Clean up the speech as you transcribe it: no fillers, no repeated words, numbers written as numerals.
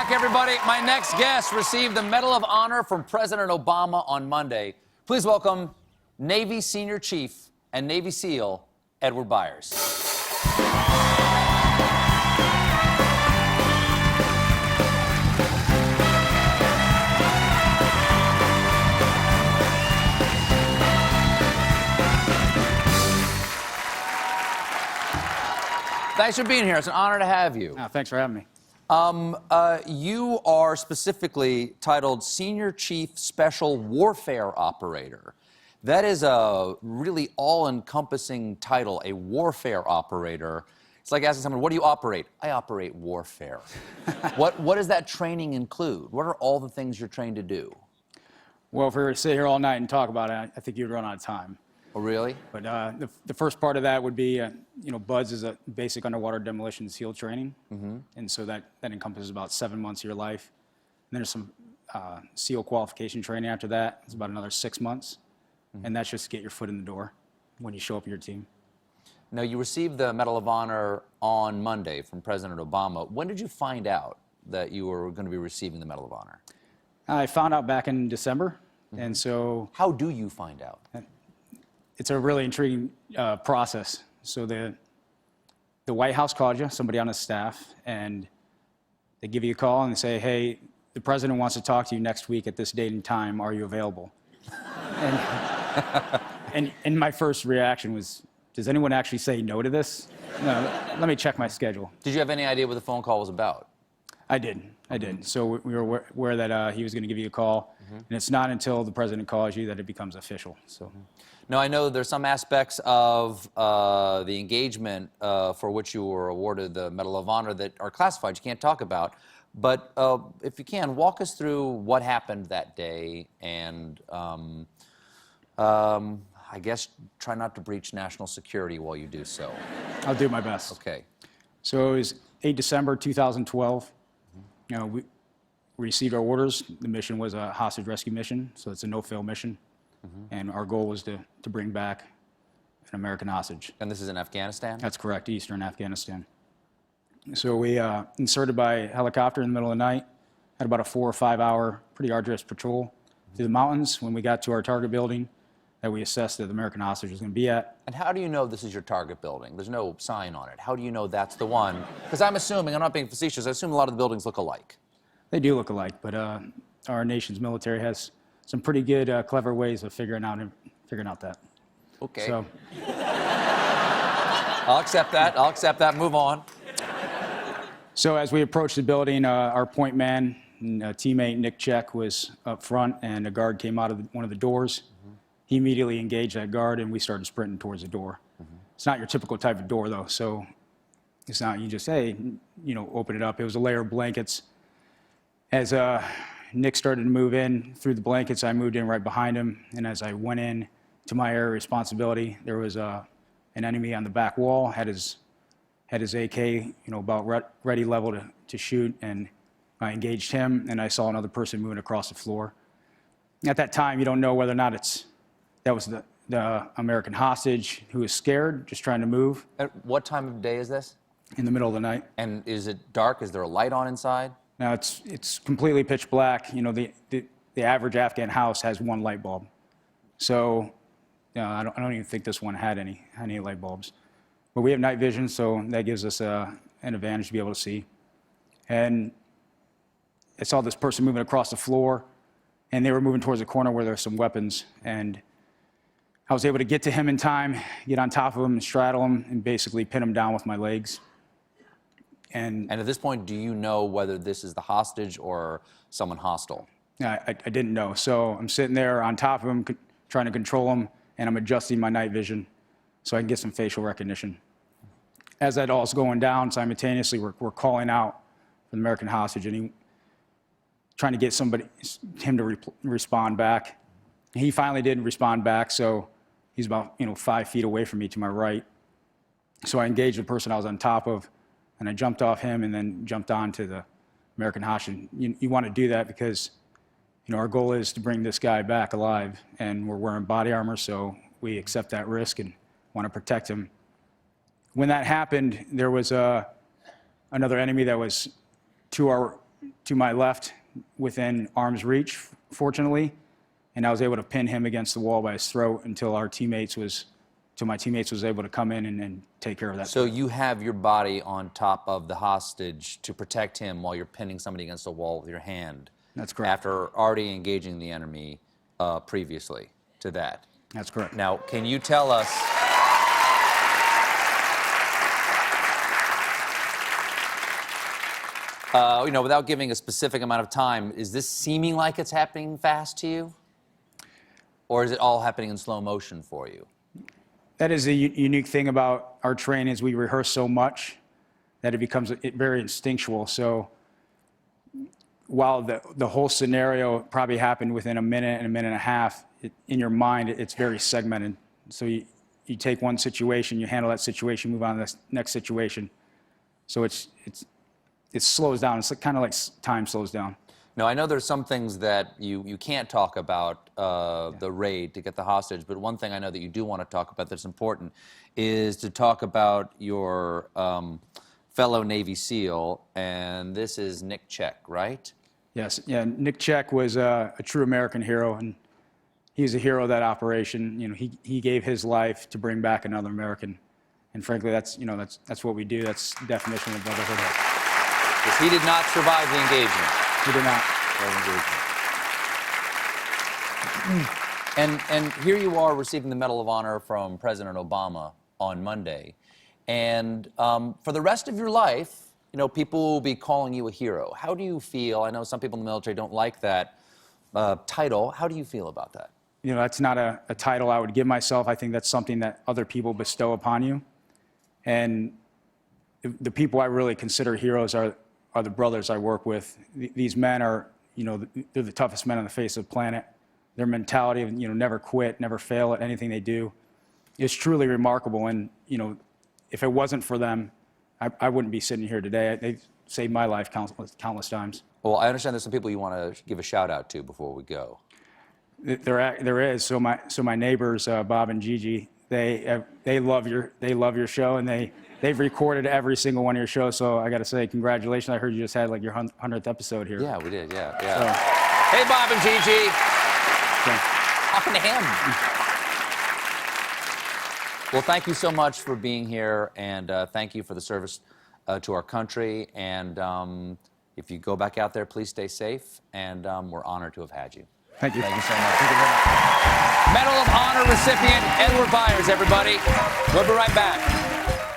back, everybody. My next guest received the Medal of Honor from President Obama on Monday. Please welcome Navy Senior Chief and Navy SEAL Edward Byers. Thanks for being here. It's an honor to have you. Oh, thanks for having me. You are specifically titled Senior Chief Special Warfare Operator. That is a really all-encompassing title, a warfare operator. It's like asking someone, what do you operate? I operate warfare. What does that training include? What are all the things you're trained to do? Well, if we were to sit here all night and talk about it, I think you'd run out of time. Oh, really? But the first part of that would be, BUDS is a basic underwater demolition SEAL training. And so that encompasses about 7 months of your life. And then there's some SEAL qualification training after that. It's about another 6 months. And that's just to get your foot in the door when you show up in your team. Now, you received the Medal of Honor on Monday from President Obama. When did you find out that you were going to be receiving the Medal of Honor? I found out back in December. And so... How do you find out? It's a really intriguing process. So the White House called you, somebody on his staff, and they give you a call and they say, hey, the president wants to talk to you next week at this date and time. Are you available? And my first reaction was, does anyone actually say no to this? No, let me check my schedule. Did you have any idea what the phone call was about? I did. So we were aware that he was going to give you a call. And it's not until the president calls you that it becomes official. So. Now, I know there's some aspects of the engagement for which you were awarded the Medal of Honor that are classified, you can't talk about. But if you can, walk us through what happened that day and I guess try not to breach national security while you do so. I'll do my best. Okay. So it was 8 December 2012. We received our orders. The mission was a hostage rescue mission, so it's a no-fail mission. And our goal was to bring back an American hostage. And this is in Afghanistan? That's correct, eastern Afghanistan. So we inserted by helicopter in the middle of the night, had about a 4 or 5 hour, pretty arduous patrol through the mountains. When we got to our target building that we assessed that the American hostage was going to be at. And how do you know this is your target building? There's no sign on it. How do you know that's the one? Because I'm assuming, I'm not being facetious, I assume a lot of the buildings look alike. They do look alike, but our nation's military has some pretty good, clever ways of figuring out that. Okay. So. I'll accept that. I'll accept that. Move on. So as we approached the building, our point man and teammate, Nick Check, was up front, and a guard came out of one of the doors. He immediately engaged that guard, and we started sprinting towards the door. It's not your typical type of door, though, so it's not you just, hey, open it up. It was a layer of blankets. As Nick started to move in through the blankets, I moved in right behind him, and as I went in to my area of responsibility, there was an enemy on the back wall, had his AK, about ready level to shoot, and I engaged him, and I saw another person moving across the floor. At that time, you don't know whether or not that was the American hostage who was scared, just trying to move. At what time of day is this? In the middle of the night. And is it dark? Is there a light on inside? No, it's completely pitch black. The average Afghan house has one light bulb. So I don't even think this one had any light bulbs. But we have night vision, so that gives us an advantage to be able to see. And I saw this person moving across the floor, and they were moving towards the corner where there's some weapons. And I was able to get to him in time, get on top of him and straddle him, and basically pin him down with my legs. And at this point, do you know whether this is the hostage or someone hostile? I didn't know. So I'm sitting there on top of him, trying to control him, and I'm adjusting my night vision so I can get some facial recognition. As that all is going down, simultaneously, we're calling out for the American hostage, and trying to get him to respond back. He finally did respond back, so he's about 5 feet away from me to my right. So I engaged the person I was on top of, and I jumped off him and then jumped onto the American hostage. You want to do that because our goal is to bring this guy back alive, and we're wearing body armor, so we accept that risk and want to protect him. When that happened, there was another enemy that was to our to my left within arm's reach, fortunately, and I was able to pin him against the wall by his throat until my teammates was able to come in and take care of that. So you have your body on top of the hostage to protect him while you're pinning somebody against the wall with your hand. That's correct. After already engaging the enemy previously to that. That's correct. Now, can you tell us... without giving a specific amount of time, is this seeming like it's happening fast to you? Or is it all happening in slow motion for you? That is a unique thing about our training is we rehearse so much that it becomes very instinctual. So while the whole scenario probably happened within a minute and a half, in your mind, it's very segmented. So you take one situation, you handle that situation, move on to the next situation. So it slows down. It's kind of like time slows down. Now, I know there's some things that you can't talk about the raid to get the hostage, but one thing I know that you do want to talk about that's important is to talk about your fellow Navy SEAL, and this is Nick Check, right? Yes, yeah. Nick Check was a true American hero, and he was a hero of that operation. You know, he gave his life to bring back another American, and frankly, that's what we do. That's the definition of brotherhood. Because he did not survive the engagement. He did not. And here you are receiving the Medal of Honor from President Obama on Monday. And for the rest of your life, people will be calling you a hero. How do you feel? I know some people in the military don't like that title. How do you feel about that? That's not a title I would give myself. I think that's something that other people bestow upon you. And the people I really consider heroes are the brothers I work with. These men are, they're the toughest men on the face of the planet. Their mentality of, never quit, never fail at anything they do is truly remarkable. And, if it wasn't for them, I wouldn't be sitting here today. They've saved my life countless times. Well, I understand there's some people you want to give a shout out to before we go. There is. So my neighbors, Bob and Gigi, they love your show, and they've recorded every single one of your shows. So I got to say, congratulations! I heard you just had like your 100th episode here. Yeah, we did. Yeah. So, hey, Bob and Gigi. okay. Talking to him. Well, thank you so much for being here, and thank you for the service to our country. And if you go back out there, please stay safe. And we're honored to have had you. Thank you. Thank you so much. Thank you very much. Medal of Honor recipient Edward Byers, everybody. We'll be right back.